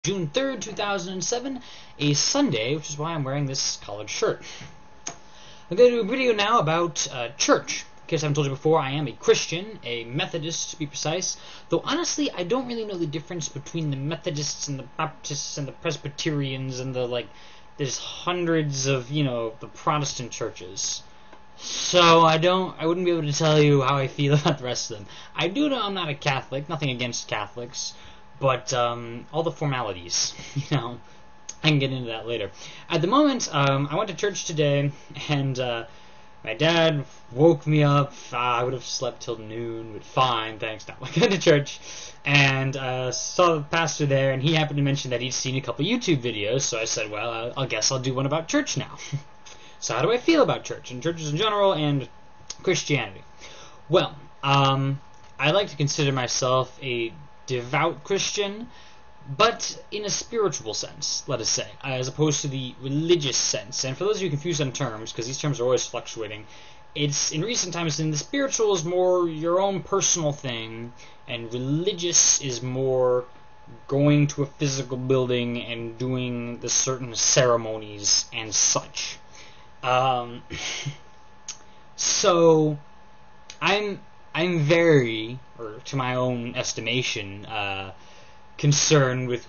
June 3rd, 2007, a Sunday, which is why I'm wearing this collared shirt. I'm going to do a video now about church. In case I haven't told you before, I am a Christian, a Methodist to be precise, though honestly I don't really know the difference between the Methodists and the Baptists and the Presbyterians and the, there's hundreds of, the Protestant churches. So I wouldn't be able to tell you how I feel about the rest of them. I do know I'm not a Catholic, nothing against Catholics, but all the formalities, I can get into that later. At the moment, I went to church today, and my dad woke me up. I would have slept till noon, but fine, thanks. Now I went to church, and saw the pastor there, and he happened to mention that he'd seen a couple YouTube videos, so I said, well, I guess I'll do one about church now. So how do I feel about church, and churches in general, and Christianity? Well, I like to consider myself a devout Christian, but in a spiritual sense, let us say, as opposed to the religious sense. And for those of you confused on terms, because these terms are always fluctuating, it's in recent times, the spiritual is more your own personal thing, and religious is more going to a physical building and doing the certain ceremonies and such. So I'm very, or to my own estimation, concerned with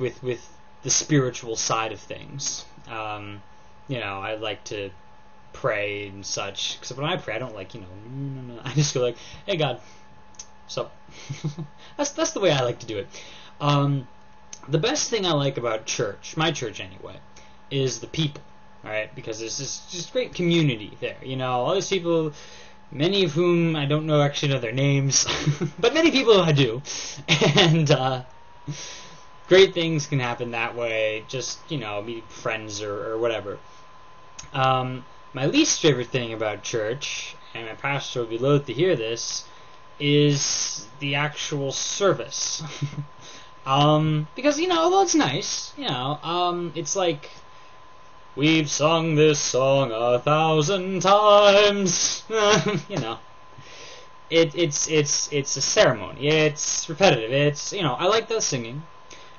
the spiritual side of things. I like to pray and such, except when I pray I don't I just go like, hey God, so that's the way I like to do it. The best thing I like about church, my church anyway, is the people. Alright, because there's this just great community there, all these people, many of whom I don't actually know their names, but many people I do, and great things can happen that way, just, meeting friends or whatever. My least favorite thing about church, and my pastor will be loath to hear this, is the actual service. Because, well, it's nice, it's like, we've sung this song 1,000 times. It's a ceremony. It's repetitive. It's I like the singing.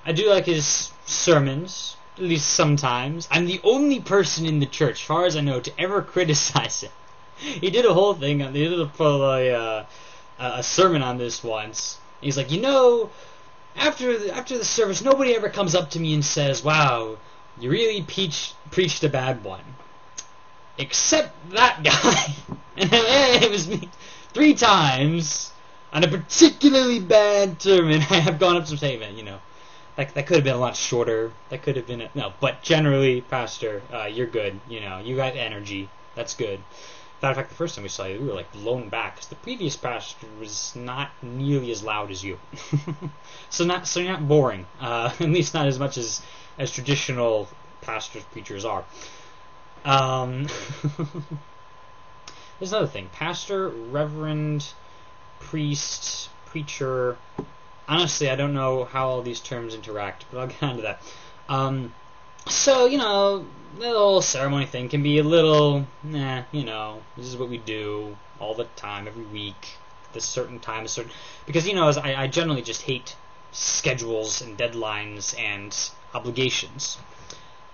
I do like his sermons, at least sometimes. I'm the only person in the church, as far as I know, to ever criticize it. He did a whole thing. He did a sermon on this once. He's like, after the service, nobody ever comes up to me and says, "Wow, you really preached a bad one." Except that guy. And it was me 3 times on a particularly bad sermon. I have gone up to say, that could have been a lot shorter. That could have been no, but generally, Pastor, you're good. You got energy. That's good. Matter of fact, the first time we saw you, we were blown back because the previous pastor was not nearly as loud as you. so you're not boring. At least not as much as traditional pastors, preachers are. There's another thing. Pastor, reverend, priest, preacher. Honestly, I don't know how all these terms interact, but I'll get onto that. So, the whole ceremony thing can be a little, this is what we do all the time, every week, this certain time, because, I generally just hate schedules and deadlines and obligations.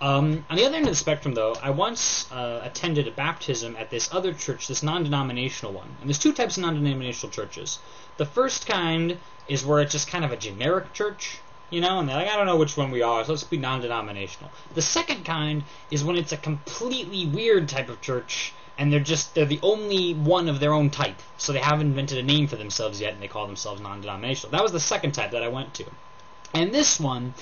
On the other end of the spectrum, though, I once attended a baptism at this other church, this non-denominational one. And there's 2 types of non-denominational churches. The first kind is where it's just kind of a generic church, and they're like, I don't know which one we are, so let's be non-denominational. The second kind is when it's a completely weird type of church, and they're the only one of their own type, so they haven't invented a name for themselves yet, and they call themselves non-denominational. That was the second type that I went to. And this one,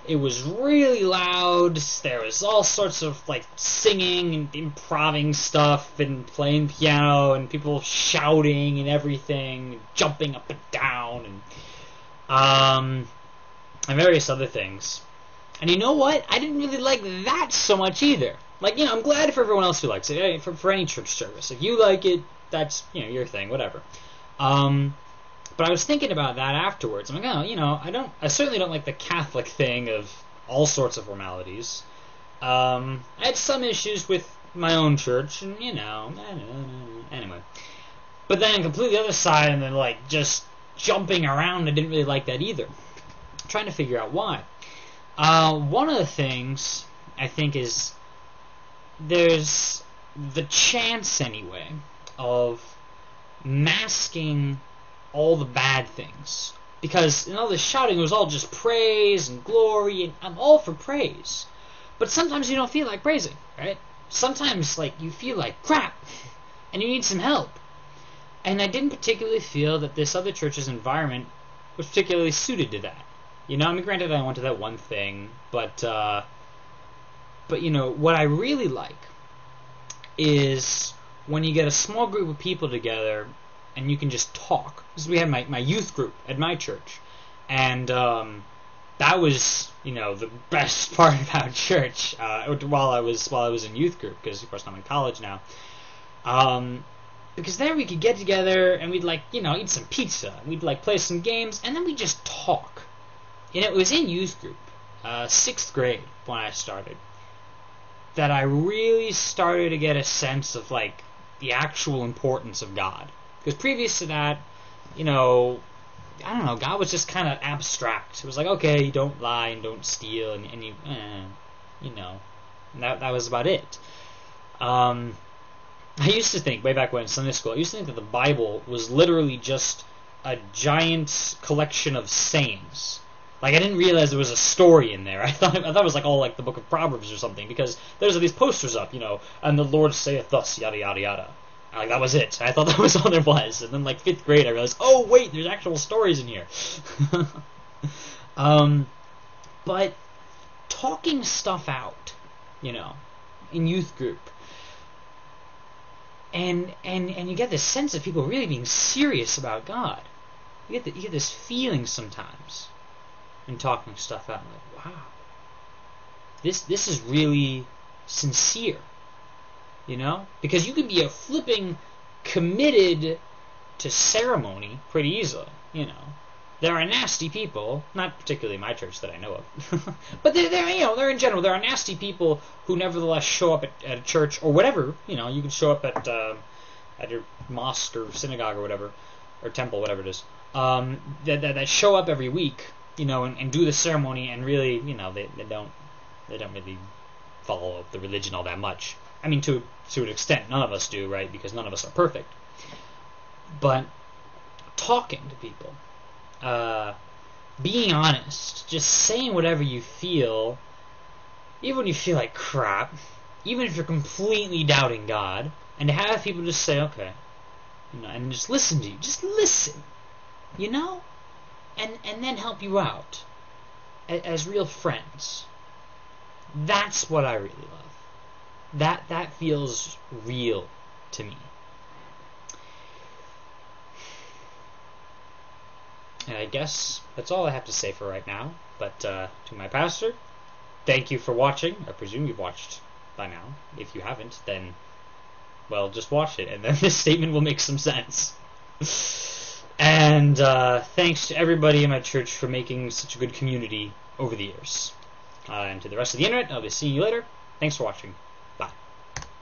it was really loud. There was all sorts of singing and improvising stuff and playing piano and people shouting and everything, and jumping up and down and various other things. And you know what? I didn't really like that so much either. I'm glad for everyone else who likes it, for any church service. If you like it, that's your thing, whatever. But I was thinking about that afterwards. I'm like, I certainly don't like the Catholic thing of all sorts of formalities. I had some issues with my own church, and anyway. But then completely the other side, and then just jumping around, I didn't really like that either. I'm trying to figure out why. One of the things I think is there's the chance, anyway, of masking all the bad things. Because in all this shouting, it was all just praise and glory, and I'm all for praise. But sometimes you don't feel like praising, right? Sometimes, like, you feel like crap, and you need some help. And I didn't particularly feel that this other church's environment was particularly suited to that. You know, I mean, granted, I went to that one thing, but you know, what I really like is when you get a small group of people together and you can just talk. Because we had my youth group at my church, and that was, you know, the best part about church while I was in youth group, because of course I'm in college now. Because there we could get together and we'd, like, you know, eat some pizza, we'd, like, play some games, and then we'd just talk. And it was in youth group, 6th grade when I started, that I really started to get a sense of, like, the actual importance of God. Because previous to that, you know, I don't know, God was just kind of abstract. It was like, okay, you don't lie and don't steal, and you know, and that was about it. I used to think, way back when in Sunday school, I used to think that the Bible was literally just a giant collection of sayings. Like, I didn't realize there was a story in there. I thought it was like all like the book of Proverbs or something, because there's these posters up, you know, and the Lord saith thus, yada yada yada. And, like, that was it. I thought that was all there was. And then, like, 5th grade, I realized, oh wait, there's actual stories in here. But talking stuff out, you know, in youth group, and you get this sense of people really being serious about God. You get this feeling sometimes in talking stuff out. I'm like, wow, this is really sincere, you know? Because you can be a flipping committed to ceremony pretty easily, you know. There are nasty people, not particularly my church that I know of, but they're you know, they're in general. There are nasty people who nevertheless show up at a church or whatever. You know, you can show up at your mosque or synagogue or whatever, or temple, whatever it is. That show up every week, you know, and do the ceremony, and really, you know, they don't really follow the religion all that much. I mean, to an extent, none of us do, right? Because none of us are perfect. But talking to people. Being honest, just saying whatever you feel, even when you feel like crap, even if you're completely doubting God, and to have people just say, okay, you know, and just listen to you, just listen, you know, and then help you out as real friends. That's what I really love. That feels real to me. And I guess that's all I have to say for right now. But to my pastor, thank you for watching. I presume you've watched by now. If you haven't, then, well, just watch it, and then this statement will make some sense. And thanks to everybody in my church for making such a good community over the years. And to the rest of the internet, I'll be seeing you later. Thanks for watching.